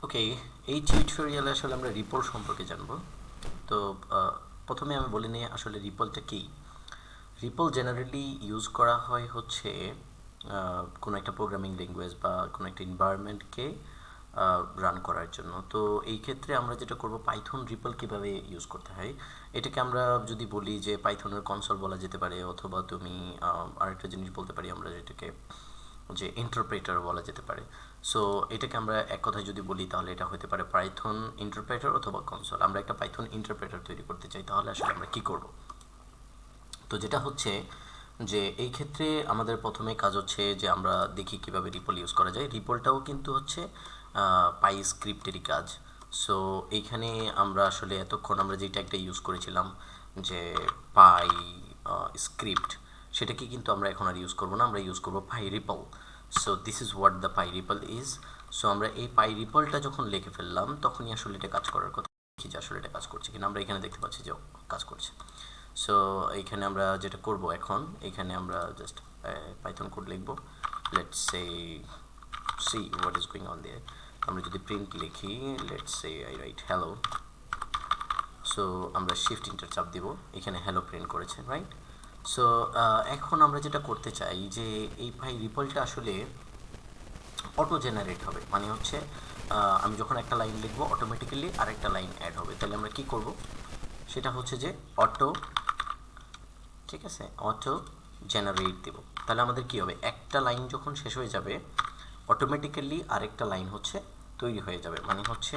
ওকে, এই টিউটোরিয়ালে আসলে আমরা রিপল সম্পর্কে জানব। তো প্রথমে আমি বলে নিই আসলে রিপলটা কি। রিপল জেনারেলি ইউজ করা হয় হচ্ছে কোনো একটা প্রোগ্রামিং ল্যাঙ্গুয়েজ বা কোনো একটা এনভায়রনমেন্টকে রান করার জন্য। তো এই ক্ষেত্রে আমরা যেটা করব, পাইথন রিপল কিভাবে ইউজ করতে হয় এটাকে আমরা যদি বলি যে পাইথনের কনসোল বলা যেতে পারে, অথবা তুমি আরেকটা জিনিস বলতে পারি আমরা যেটাকে যে ইন্টারপ্রেটার বলা যেতে পারে। সো এটাকে আমরা এক কথায় যদি বলি তাহলে এটা হতে পারে পাইথন ইন্টারপ্রেটার অথবা কনসোল। আমরা একটা পাইথন ইন্টারপ্রেটার তৈরি করতে চাই, তাহলে আসলে আমরা কি করব? তো যেটা হচ্ছে যে এই ক্ষেত্রে আমাদের প্রথমে কাজ হচ্ছে যে আমরা দেখি কিভাবে রিপল ইউজ করা যায়। রিপলটাও কিন্তু হচ্ছে পাই স্ক্রিপ্টেরই কাজ। সো এইখানে আমরা আসলে এতক্ষণ আমরা যে ট্যাগটা ইউজ করেছিলাম যে পাই স্ক্রিপ্ট, সেটাকে কিন্তু আমরা এখন আর ইউজ করব না, আমরা ইউজ করব pi ripple. So this is what the pi ripple is. So আমরা এই পাই রিপলটা যখন লিখে ফেললাম তখনই আসলে এটা কাজ করার কথা। দেখি যে আসলে এটা কাজ করছে কিনা। আমরা এখানে দেখতে পাচ্ছি যে কাজ করছে। সো এইখানে আমরা যেটা করব এখন, এখানে আমরা জাস্ট পাইথন কোড লিখব। Let's say see what is going on there. আমরা যদি প্রিন্ট লিখি, let's say I write hello. So আমরা শিফট এন্টার চাপ দিব, এখানে হ্যালো প্রিন্ট করেছে, রাইট? সো এখন আমরা যেটা করতে চাই যে এই পাই রিপলটা আসলে অটো জেনারেট হবে, মানে হচ্ছে আমি যখন একটা লাইন লিখব অটোমেটিক্যালি আরেকটা লাইন অ্যাড হবে। তাহলে আমরা কি করব, সেটা হচ্ছে যে অটো, ঠিক আছে, অটো জেনারেট দেব। তাহলে আমাদের কি হবে, একটা লাইন যখন শেষ হয়ে যাবে অটোমেটিক্যালি আরেকটা লাইন হচ্ছে তৈরি হয়ে যাবে, মানে হচ্ছে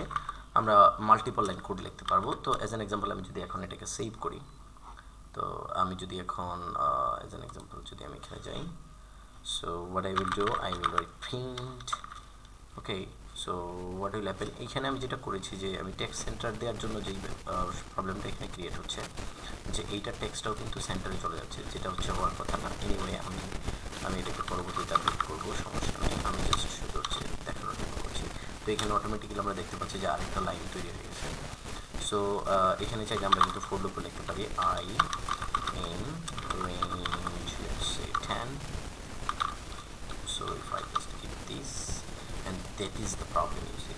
আমরা মাল্টিপল লাইন কোড লিখতে পারবো। তো অ্যাজ অ্যান এক্সাম্পল আমি যদি এখন এটাকে সেভ করি, তো আমি যদি এখন অ্যাজ অ্যান এক্সাম্পল যদি আমি এখানে যাই, so what I will do, I will write print. Okay, so what will happen, এইখানে আমি যেটা করেছি যে আমি টেক্সট সেন্টার দেওয়ার জন্য যেই প্রবলেমটা এখানে ক্রিয়েট হচ্ছে যে এইটার টেক্সটটাও কিন্তু সেন্টারে চলে যাচ্ছে, যেটা হচ্ছে হওয়ার কথা না। এনিওয়ে আমি এটাকে পরবর্তীতে আপডেট করবো, সমস্যা নেই। আমি জাস্ট শুধু হচ্ছে দেখানোর জন্য করছি। তো এখানে অটোমেটিক্যালি আমরা দেখতে পাচ্ছি যে আরেকটা লাইন তৈরি হয়ে গেছে। সো এখানে চাইলে আমরা কিন্তু ফোর লুপে লিখতে পারি I in range let's say 10. So if I just keep this, and that is the problem you see.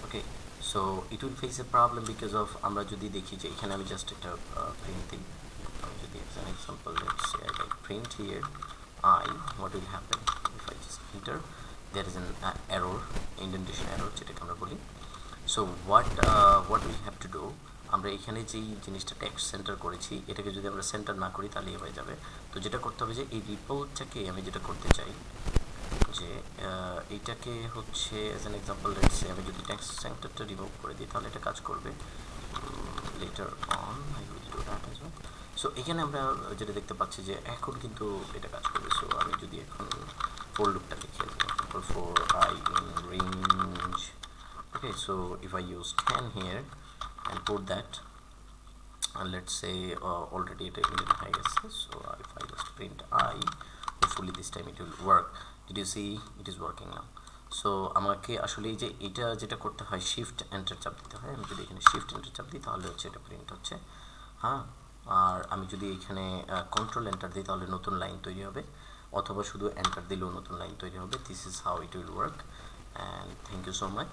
Okay, so it will face a problem because of আমরা যদি দেখি যে এখানে আমি জাস্ট একটা প্রিন্ট দিই, আমি যদি as an example let's say I write print here I, what will happen if I just enter, there is an error, indentation error যেটাকে আমরা বলি। So what we have to do, আমরা এখানে যেই জিনিসটা টেক্সট সেন্টার করেছি এটাকে যদি আমরা সেন্টার না করি তাহলে হয়ে যাবে। তো যেটা করতে হবে যে এই রিপোর্টটাকে আমি যেটা করতে চাই যে এইটাকে হচ্ছে as an example let's say আমি যদি টেক্সট সেন্টারটা রিমুভ করে দিই তাহলে এটা কাজ করবে letter on, I will do that as well. So এখানে আমরা যেটা দেখতে পাচ্ছি যে এখন কিন্তু এটা কাজ করবে। সো আমি যদি এখন ফোর লুপটা লিখি, for I in range, okay, so if I use 10 here and put that, and let's say already it হয়ে গেছে। so if I just print I, hopefully this time it will work. Did you see it is working now? so আমাকে আসলে এই যে এটা যেটা করতে হয় শিফট এন্টার চাপ দিতে হয়। আমি যদি এখানে শিফট এন্টার চাপ দিই তাহলে হচ্ছে এটা প্রিন্ট হচ্ছে, হ্যাঁ। আর আমি যদি এখানে কন্ট্রোল এন্টার দিই তাহলে নতুন লাইন তৈরি হবে, অথবা শুধু এন্টার দিলেও নতুন লাইন তৈরি হবে। This is how it will work, and thank you so much.